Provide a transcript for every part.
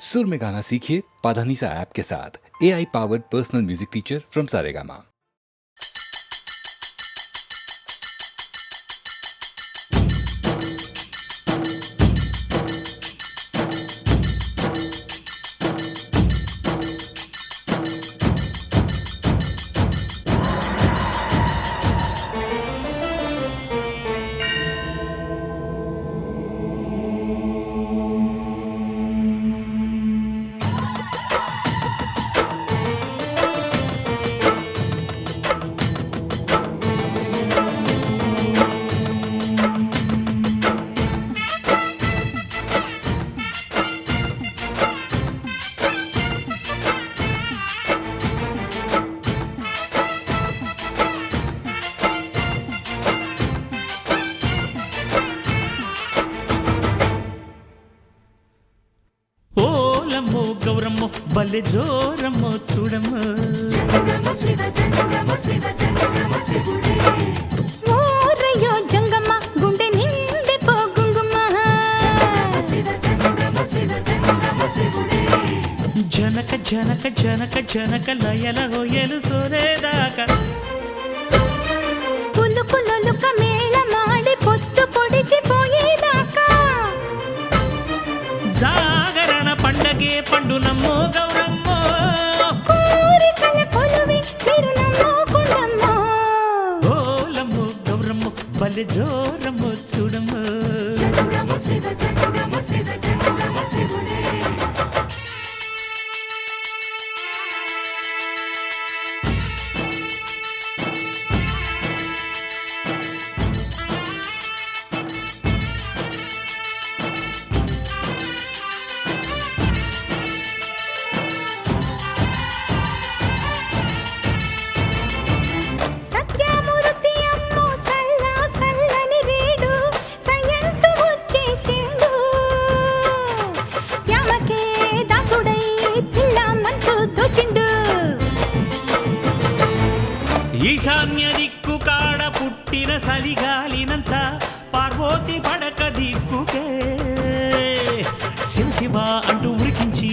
सुर में गाना सीखिए पाधानीसा ऐप के साथ। AI powered personal music teacher from Saregama. బలే జోరమ్మో చూడమ్మో ఓరయ్యో జంగమ్మ గుండె నిండే పోగుంగుమ్మ జనక జనక జనక జనక లయల హోయలు సోరేదాకా పులు పులుక మేళ మాడి పొత్తు పొడిచిపోయేదాకా జాగరణ పండగే పండునమ్మో గౌరమ్మో కోరికల కొలువి తిరునమ్మో కుండమ్మో ఓలమ్మో గౌరమ్మో బలే జోరమ్మో చూడమ్మో సత్యమూర్తి అమ్మో సల్లా సల్లని రేడు సయంటు వచ్చేసిండు యామకే దాసుడై పిల్ల మనసు దోచిండు ఈశాన్య దిక్కు కాడ పుట్టిన సలిగాలినంత పార్వతి పడక దిక్కుకే శివ శివ అంటూ ఉరికించి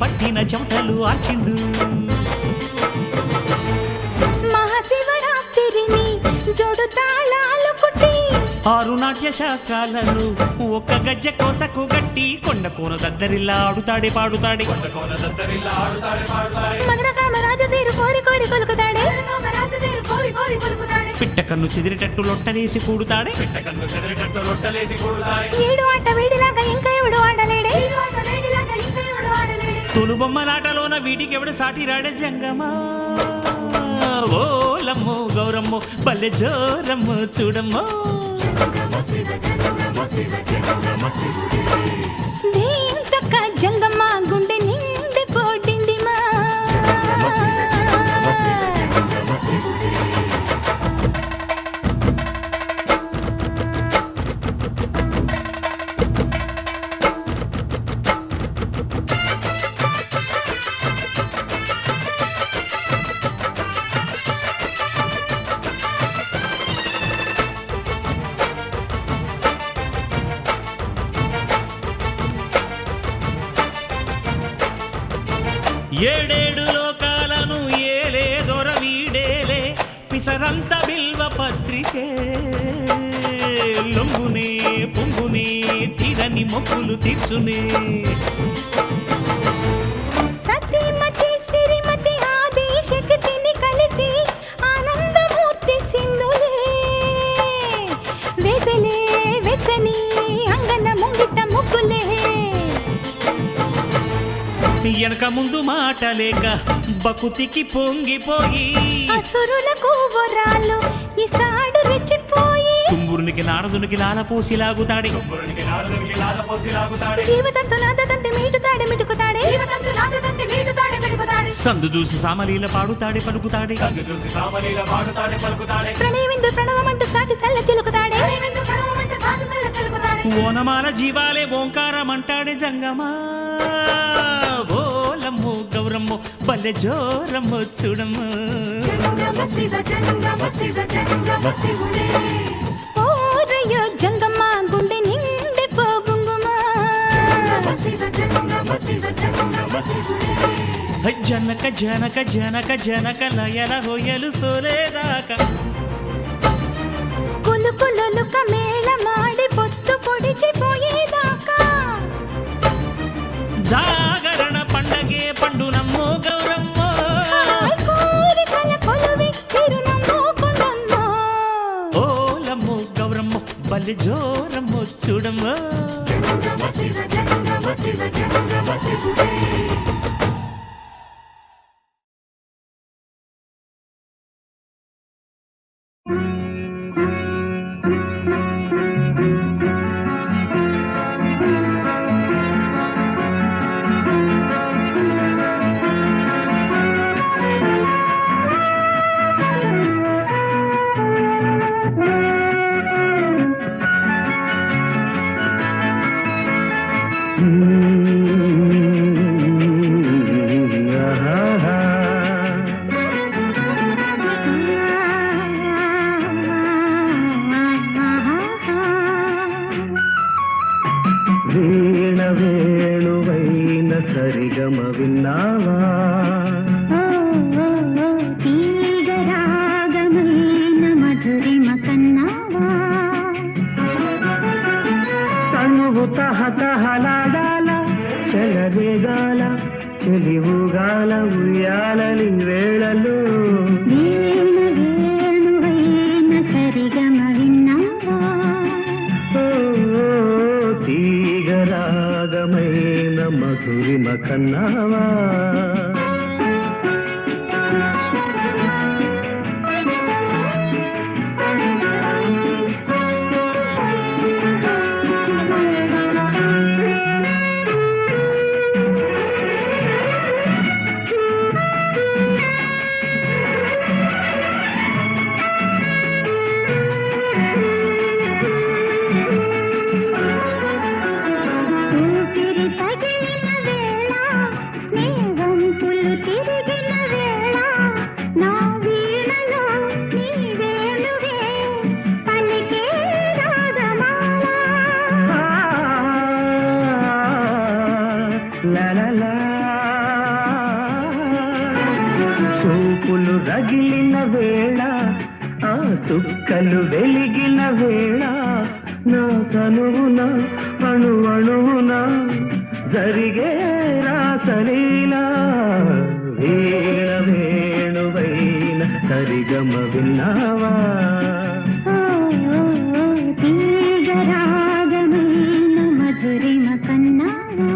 పట్టిన చెమటలు ఆచిండు మహాశివరాత్రిని జోడు తాళాలు కుట్టి ఆరు నాట్య శాస్త్రాలను ఒక్క గజ్జ కోసకు గట్టి కొండ కోన దద్దరిల్లా ఆడుతాడే పాడుతాడే మదన కామరాజు తీరు కోరి కోరి కొలుకుతాడే పిట్ట కన్ను చెదిరేటట్టు లొట్టలేసి కూడుతాడే ఈడు ఆట వీడిలాగా ఇంకా ఎవడు ఆడలేడే తొలు బొమ్మలాటలోన వీటికి ఎవడు సాటి రాడే జంగమా ఓలమ్మో గౌరమ్మో బల్లె జోరమ్మో చూడమ్మో దేంతక్క జంగమ్మ గుండె నిండి పోడిండిమా ఏడేడు లోకాలను ఏలే దొర వీడేలే పిసరంత బిల్వ పత్రికే లొంగునే పొంగునే తీరని మొక్కులు తీర్చునే సతీమతి సిరిమతి ఆది శక్తిని కలిసి ఆనందమూర్తి సింధులే వేసలే వెచ్చని అంగన ముంగిట ముగ్గులే వెనక ముందు మాట లేక బకుతికి పొంగిపోయి అసురులకు వరాలు ఇస్తాడు రెచ్చిపోయి కుంగురునికి నారదునికి లాలపోసి లాగుతాడే జీవితంతో నాదంతే మీటుతాడే మిటుకుతాడే సందు చూసి సామలీల పాడుతాడే పలుకుతాడే ప్రణయవిందు ప్రణవమంటూ సాటి చల్ల చిలుకుతాడే ఓనమాల జీవాలే ఓంకారమంటాడే జంగమా ఓలమ్మో గౌరమ్మో బల్లె జోరమ్మో చూడమ్మో ఓరయ్యో జంగమ్మ గుండె నిండి పోగుంగుమా జనక జనక జనక జనక లయల హొయలు సోలేదాకా కులు కులుక మేళ మాడి పొత్తు పొడిచిపోయేదాకా జాగరణ పండగే పండు నమ్మో గౌరమ్మో హాయ్ కోరికల కొలువి తిరునమ్మో కొండమ్మో ఓలమ్మో గౌరమ్మో బలి జోరమ్మో చూడమ్మో వీణ వేణువైన సరిగమ విన్నావా తీగరాగమైన మధురిమ కన్నావా తనువు తహతహలాడాల చెలరేగాల చెలివుగాల ఉయ్యాలని వేళలో వేణువైన సరిగమ విన్నావా తీగరాగమైన మధురిమ కన్నావా ఊపిరి తగిలిన వేళ నీ వంపులు తిరిగిన వేళ నా వీణలో నీ వేణువే పలికే రాగమాల లలలా చూపులు రగిలిన వేళ ఆ చుక్కలు వెలిగిన వేళ నా తనువున అణు అణువున జరిగే రాసలీలా వీణ వేణువైన సరిగమ విన్నావా తీగరాగమైన మధురిమ కన్నావా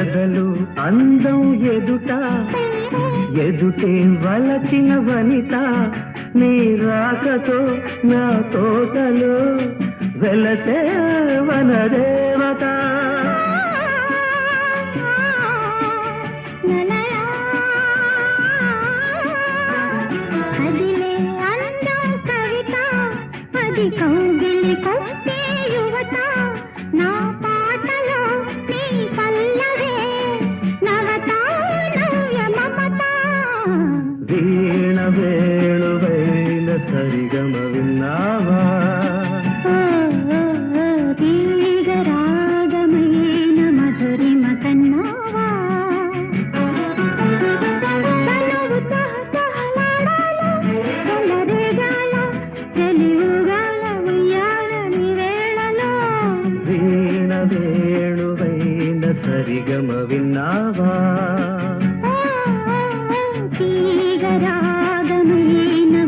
ఎదలు అందం ఎదుట ఎదుటే వలచిన వనిత నీ రాకతో నా తోటలో వెలసే వనదేవత కదిలే అందం కవిత అది కౌగిలి కొట్టే యువత నా పాటలో నీ పల్లవే నవత నవ్య మమత వీణ వేణువైన సరిగమ విన్నావా తీగరాగమైన మధురిమ కన్నావా తనువు తహతహలాడాల చెలరేగాల చెలివుగాల ఉయ్యాలని వేళలో వీణ వేణువైన సరిగమ విన్నావా తీగరాగమైన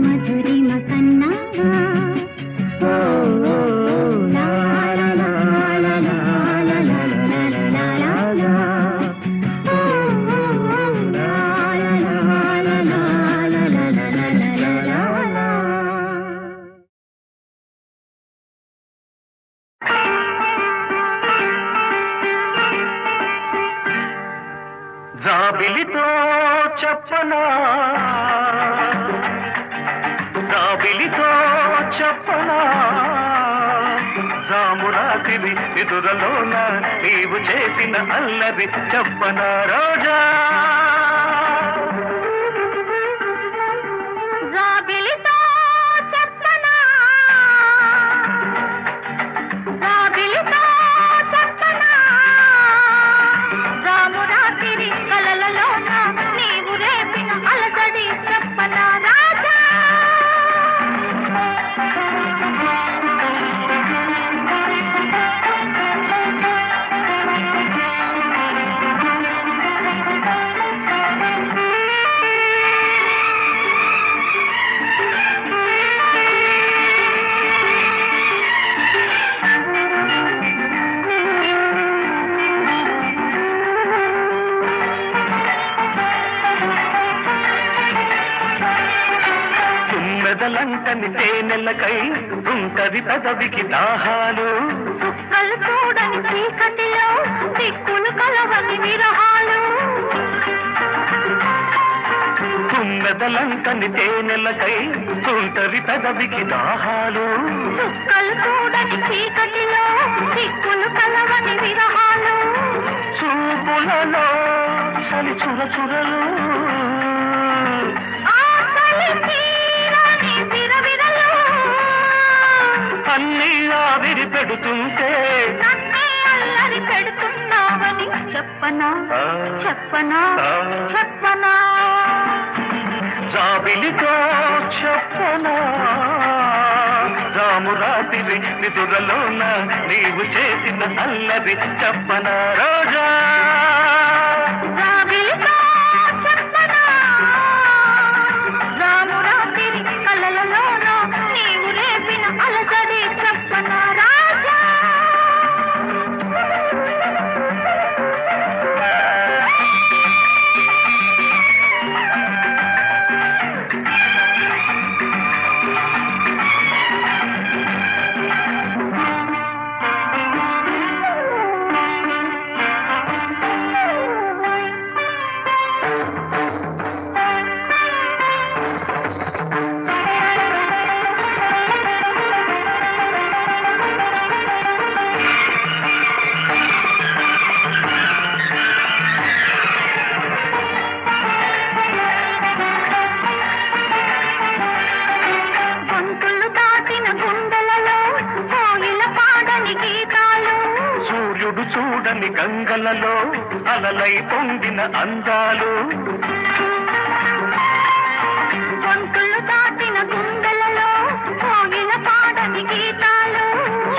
మధురిమ కన్నావా జాబిలితో చెప్పనా జామురాతిరి ఎదురలోన నీవు చేసిన అల్లరి చెప్పనా రోజా జాబిలితో చెప్పనా జాబిలితో చెప్పనా జామురాతిరి కలలలోన నీవు రేపిన అలసడి చెప్పనా రాజా తుమ్మెదలంటని తేనెలకై ఉంటది పెదవికి దాహాలు చుక్కలు చూడని చీకటిలో దిక్కులు కలవని విరహాలు తుమ్మెదలంటని తేనెలకై ఉంటది పెదవికి దాహాలు చుక్కలు చూడని చీకటిలో దిక్కులు కలవని విరహాలు చూపులలో చలి చురచురలు ఆకలి తీరని విరవిరలు అన్నీ ఆవిరి పెడుతుంటే నన్నే అల్లరి పెడుతున్నావని చెప్పనా చెప్పనా చెప్పనా జాబిలితో చెప్పనా జామురాతిరి నిదురలోన నీవు చేసిన అల్లరి చెప్పనా రోజా జాబిలితో చెప్పనా జామురాతిరి కలలలోన నీవు రేపిన అలసడి చెప్పనా రాజా గొంతులు దాటిన గుండెలలో కోయిల పాడని గీతాలు సూర్యుడు చూడని గంగలలో అలలై పొంగిన అందాలు గొంతులు దాటిన గుండెలలో కోయిల పాడని గీతాలు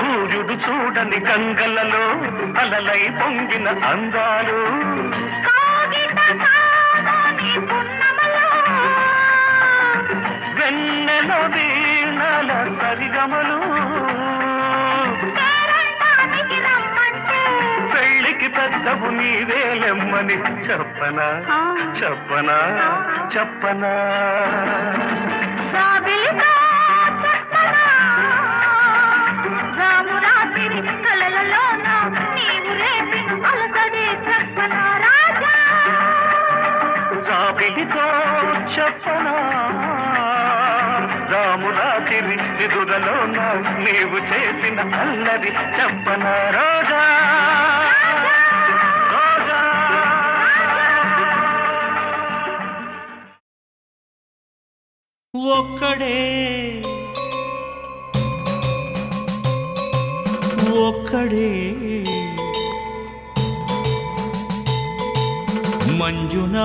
సూర్యుడు చూడని గంగలలో అలలై పొంగిన అందాలు కాగిత కాదని పున్నమలో వెన్నెల వీణల సరిగమలు పేరంటానికి రమ్మంటే పెళ్ళికి పెద్దవు నీవేలెమ్మని చెప్పనా చెప్పనా చెప్పనా జాబిలితో చెప్పనా జామురాతిరి కలలలోన నీవు రేపిన అలసడి చెప్పనా రాజా జాబిలితో చెప్పనా రామురాతిరి ఎదురలోన నీవు చేసిన అల్లరి చెప్పనా రోజా రోజా ఒక్కడే ఒక్కడే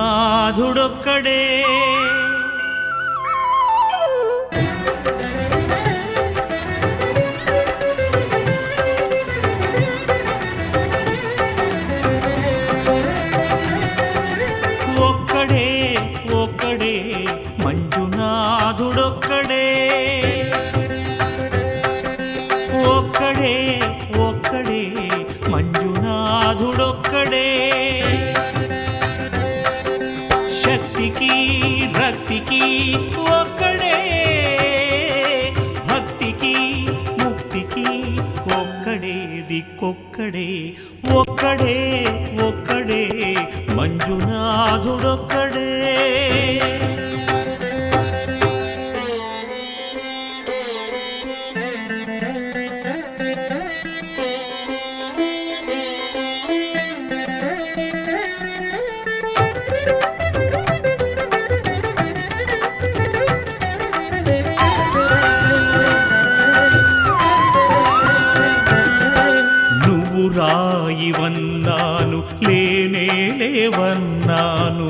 మంజునాథుడొక్కడే ఒక్కడే ఒక్కడే మంజునాథుడొక్కడే ఒక్కడే ఒక్కడే మంజునాథుడొక్కడే శక్తికి రక్తికి ఒక్కడే భక్తికి ముక్తికి ఒక్కడే దిక్కొక్కడే ఒక్కడే ఒక్కడే మంజునాథుడొక్కడే లేవన్నాను.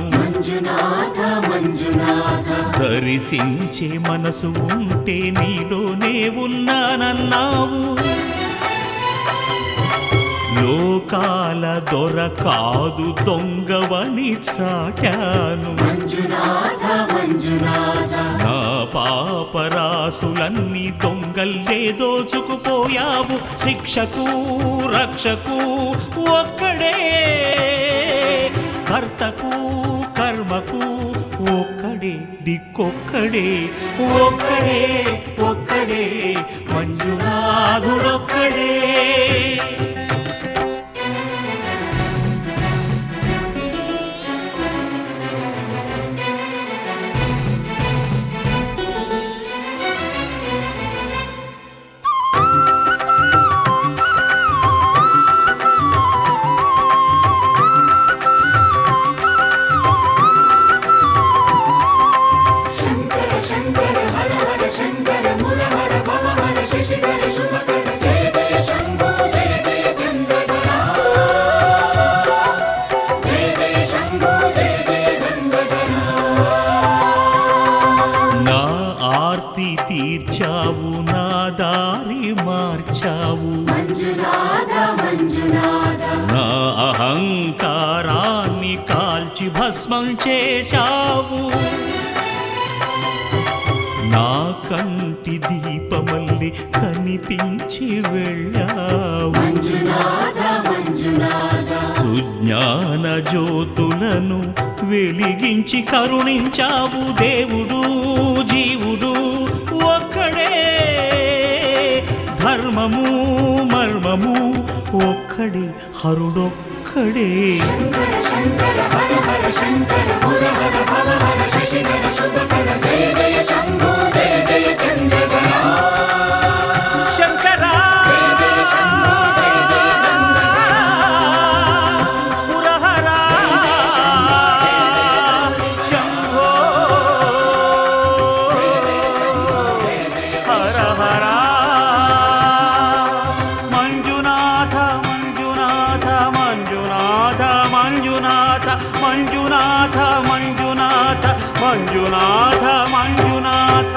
దరిశించే మనసు ఉంటే నీలోనే ఉన్నానన్నావు. లోకాల దొర కాదు దొంగవని చాటాను. నా పాపరాసులన్నీ దొంగల్లే దోచుకుపోయావు. శిక్షకు రక్షకు ఒక్కడే, కర్తకు కర్మకు ఒక్కడే, దిక్కొక్కడే, ఒక్కడే ఒక్కడే, మంజునాథుడొక్కడే. తీర్చావు, నా దారి మార్చావు. నా అహంకారాన్ని కాల్చి భస్మం చేశావు. నా కంటి దీపమల్లి కనిపించి వెళ్ళావు. సుజ్ఞాన జ్యోతులను వెలిగించి కరుణించావు. దేవుడు జీవుడు ఒక్కడే, ధర్మము మర్మము ఒక్కడే, హరుడొక్కడే. శంకరా మంజునాథ మంజునాథ మంజునాథ మంజునాథ.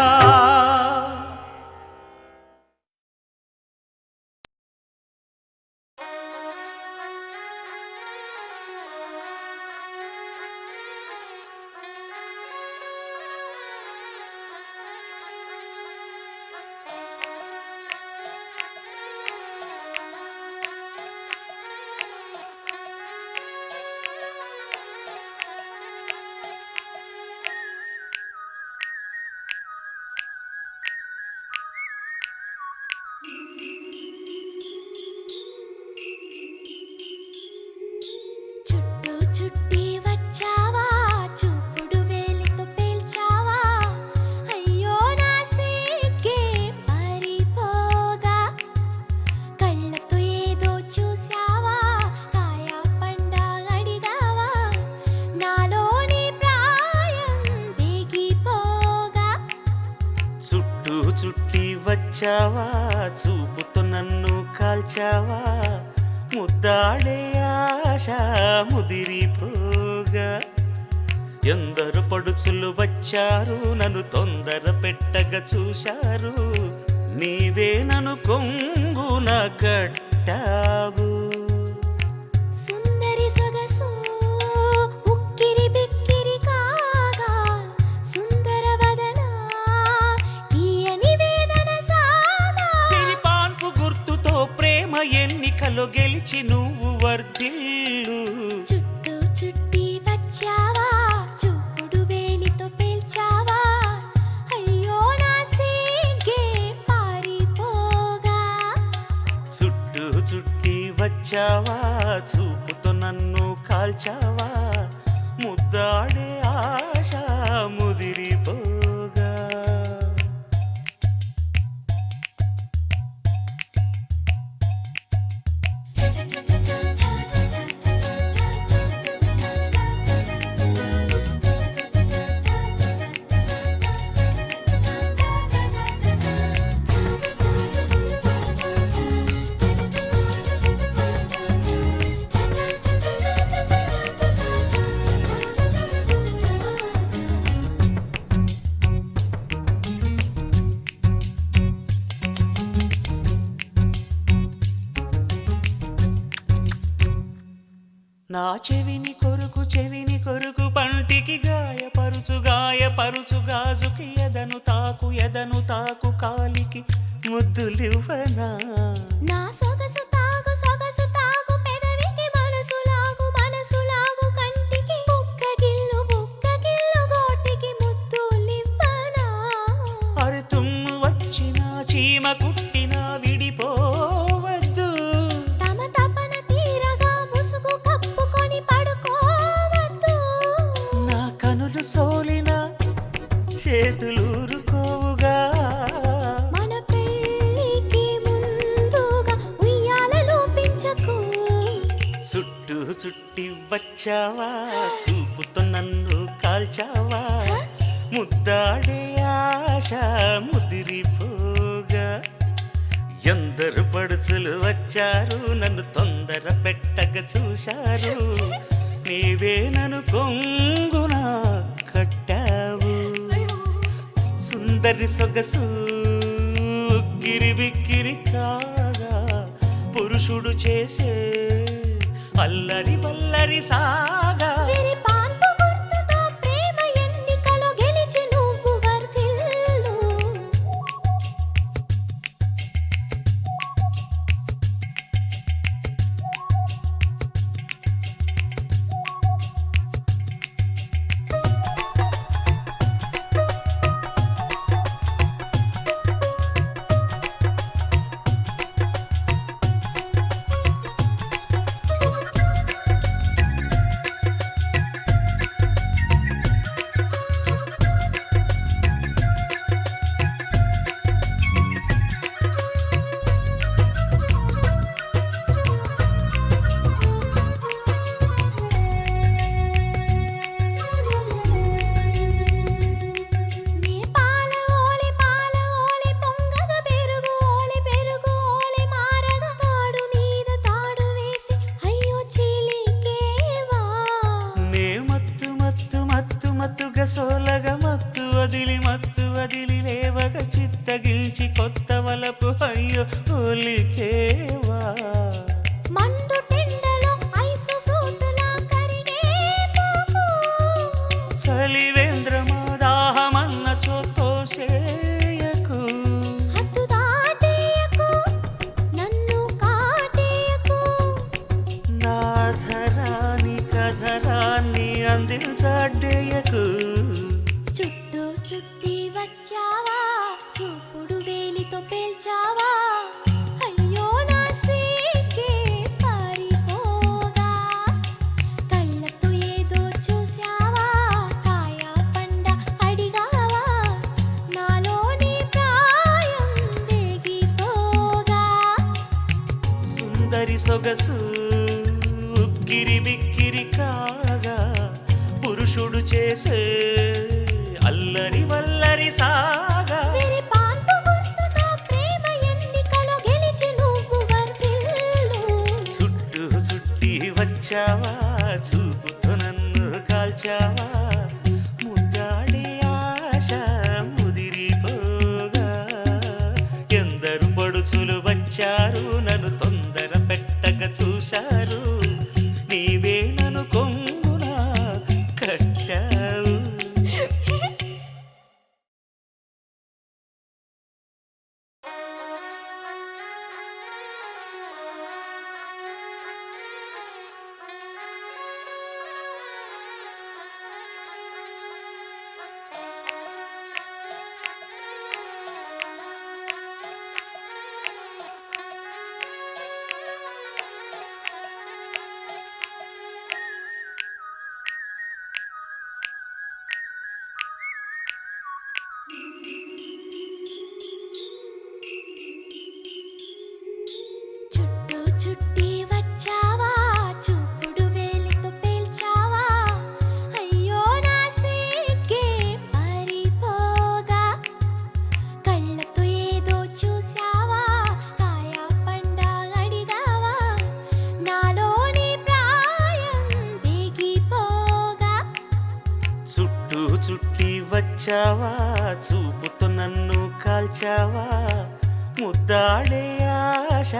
చుట్టి వచ్చావా, చూపుడు వేలితో పేల్చావా. అయ్యో నా సిగ్గే పారిపోగా, కళ్ళతో ఏదో చూసావా, కాయ పండ అడిగావా. నాలోని ప్రాయం వేగిపోగా. చుట్టూ చుట్టి వచ్చావా, చూపుతో నన్ను కాల్చావా. ముద్దాడే ఆశ ముదిరిపోగా. ఎందరు పడుచులు వచ్చారు, నన్ను తొందర పెట్టగా చూశారు. నీవే నన్ను కొంగున కట్టావు. సుందరి సొగసు ఉక్కిరి బిక్కిరి కాగా, సుందర వదన తీయని వేదన సాగా. పాన్పు గుర్తుతో ప్రేమ ఎన్నికలో గెలిచి నువ్వు వర్ధిల్లు. చుట్టూ చుట్టి వచ్చావా, చూపుడు వేలితో పేల్చావా. అయ్యో నా సిగ్గే పారిపోగా. చుట్టూ చుట్టి వచ్చావా, చూపుతో నన్ను కాల్చావా. ముద్దాడే ఆశ ముదిరిపోగా. నా చెవిని కొరుకు పంటికి గాయపరుచు గాజుకి ఎదను తాకు కాలికి ముద్దులివ్వనా నా సొగసు తాగు పెదవికి మనసు లాగు కంటికి బుక్క గిల్లు గోటికి ముద్దులివ్వనా అరి తుమ్ము వచ్చిన చీమ కుట్టిన విడిపోవద్దు తమ తపన తీరగా ముసుగు కప్పుకొని పడుకోవద్దు నా కనులు సోలిన చేతులూరుకోవుగా మన పెళ్ళికి ముందుగా ఉయ్యాలలో పెంచకు చుట్టి వచ్చావా చూపుతో నన్ను కాల్చావా ముద్దాడే ఆశ ముదిరిపోగా ఎందరు పడుచులు వచ్చారు నన్ను తొందర పెట్టగా చూశారు నీవే నన్ను కొంగున కట్టావు సుందరి సొగసు గిరిబిక్కిరి కాగా పురుషుడు చేసే అల్లరి వల్లరి సాగా వీరి పాన్పు గుర్తుతో ప్రేమ ఎన్నికలో గెలిచి నువ్వు వర్ధిల్లు నీ పాల ఓలి పొంగగా పెరుగు ఓలి మారగా తాడు మీద తాడు వేసి అయ్యో చీలికేవా నే మత్తుగా సోలగా మత్తు వదిలి లేవగా చిత్తగిల్చి కొత్త వలపు అయ్యో ఒలికేవా మండు టెండలో ఐసు ఫ్రూటులా కరిగే పోకు చలివేంద్రమా దాహమన్న చోతోసేయకు హద్దు దాటేయకు నన్ను కాటేయకు నాధరాని కధరాన్ని అందించడేయకు చుట్టి వచ్చావా చూపుడు వేలితో పేల్చావా అయ్యో నా సీకే పారిపోగా కళ్ళతో ఏదో చూసావా కాయ పండ అడిగావా నాలోని ప్రాయం వేగిపోగా సుందరి సొగసు గిరిబిక్కిరి కాగా పురుషుడు చేసే అల్లరి వల్లరి సాగా వీరి పాన్పు గుర్తుతో ప్రేమ ఎన్నికలో గెలిచి నువ్వు వర్ధిల్లు చుట్టి వచ్చావా చూపుతో నన్ను కాల్చావా ముద్దాడే ఆశ ముదిరిపోగా ఎందరు పడుచులు వచ్చారు నన్ను తొందర పెట్టగా చూశారు నీవే నన్ను కొంగున కట్టావు చుట్టి వచ్చావా చూపుడు వేలితో పేల్చావా అయ్యో నా సీకే పారిపోగా కళ్ళతో ఏదో చూసావా కాయ పండ అడిగావా నాలోని ప్రాయం వేగిపోగా చుట్టి వచ్చావా చూపుతో నన్ను కాల్చావా ముద్దాడే ఆశ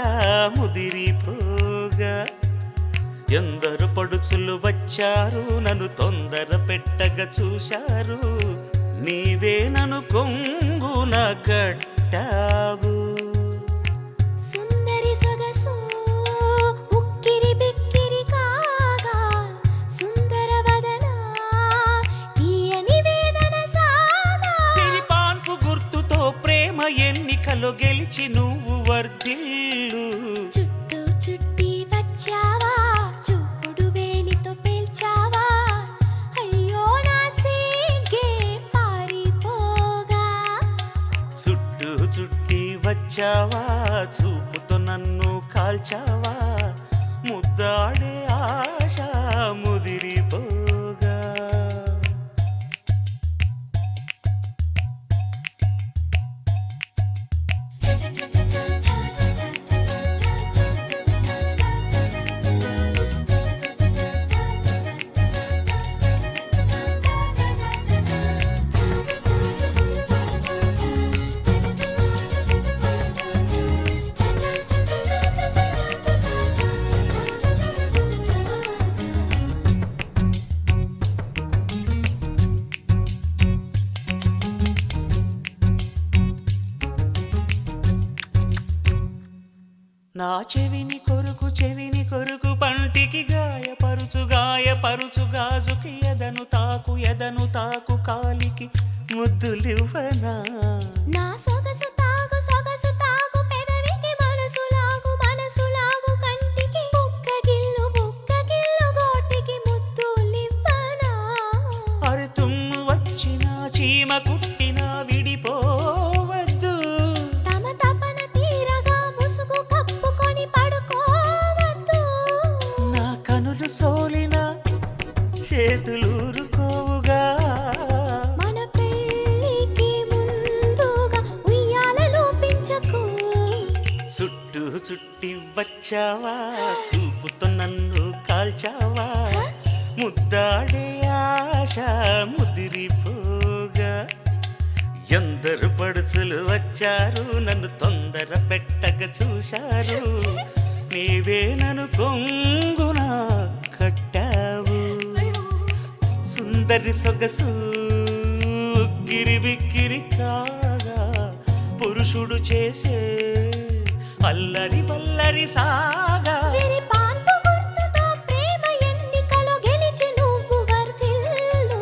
ముదిరిపోగా ఎందరు పడుచులు వచ్చారు నన్ను తొందర పెట్టగా చూశారు నీవే నన్ను కొంగున కట్టావు సుందరి సొగసు ఉక్కిరి బిక్కిరి కాగా సుందర వదన తీయని వేదన సాగా తిరిపాన్పు గుర్తుతో ప్రేమ ఎన్నికలో గెలిచి నువ్వు వర్ధిల్లు చుట్టూ చుట్టి వచ్చావా చూపుడు వేలితో పేల్చావా అయ్యో నా సిగ్గే పారిపోగా చుట్టూ చుట్టి వచ్చావా చూపుతో నన్ను కాల్చావా ముద్దాడే ఆశ ముదిరిపోగా నా చెవిని కొరుకు పంటికి గాయపరుచు గాజుకి ఎదను తాకు కాలికి ముద్దులివ్వనా నా సొగసు తాగు పెదవికి మనసు లాగు కంటికి బుక్క గిల్లు గోటికి ముద్దులివ్వనా అరే తుమ్ము వచ్చిన చీమ కుట్టిన విడిపోవద్దు తమ తపన తీరగా ముసుగు కప్పుకొని పడుకోవద్దు నా కనులు సోలిన చేతులూరుకోవుగా మన పెళ్ళికి ముందుగా ఉయ్యాలలో పెంచకు చుట్టూ చుట్టి వచ్చావా చూపుతో నన్ను కాల్చావా ముద్దాడే ఆశ ముదిరిపోగా ఎందరు పడుచులు వచ్చారు నన్ను తొందర పెట్టగా చూశారు నీవే నన్ను కొంగున కట్టావు సుందరి సొగసు గిరిబిక్కిరి కాగా పురుషుడు చేసే అల్లరి సాగా వీరి పాన్పు గుర్తుతో ప్రేమ ఎన్నికలో గెలిచి నువ్వు వర్ధిల్లు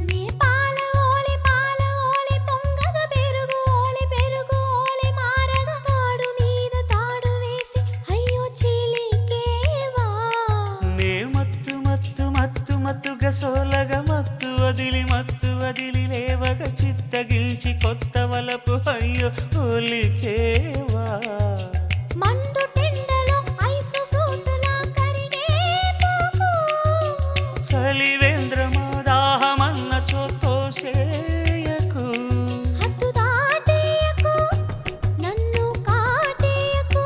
నీ పాల ఓలి పొంగగా పెరుగు ఓలి మారగా తాడు మీద తాడు వేసి అయ్యో చీలికేవా నే మత్తుగా సోలగా మత్తు వదిలి లేవగా చిత్తగిల్చి కొత్త వలపు అయ్యో ఒలికేవా మండు టెండలో ఐసు ఫ్రూటులా కరిగే పోకు చలివేంద్రమా దాహమన్న చోతోసేయకు హద్దు దాటేయకు నన్ను కాటేయకు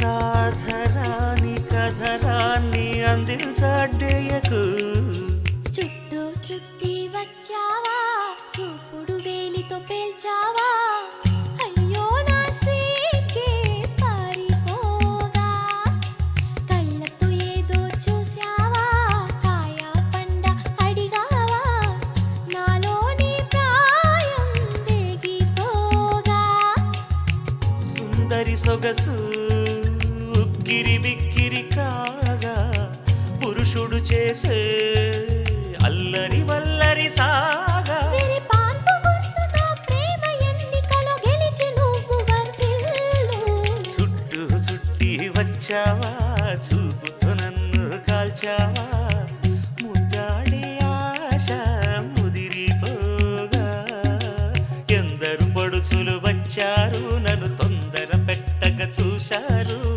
నాధరాని కధరాన్ని అందించడ్డేయకు చుట్టూ చుట్టి వచ్చావా చూపుడు వేలితో పేల్చావా అయ్యో నా సిగ్గే పారిపోగా కళ్ళతో ఏదో చూసావా కాయ పండ అడిగావా నాలోని ప్రాయం వేగిపోగా సుందరి సొగసు ఉక్కిరి బిక్కిరి కాగా పురుషుడు చేసే అల్లరి సాగా వీరి పాన్పు గుర్తుతో ప్రేమ ఎన్నికలో గెలిచి నువ్వు వర్ధిల్లు చుట్టూ చుట్టి వచ్చావా చూపుతో నన్ను కాల్చావా చూశారు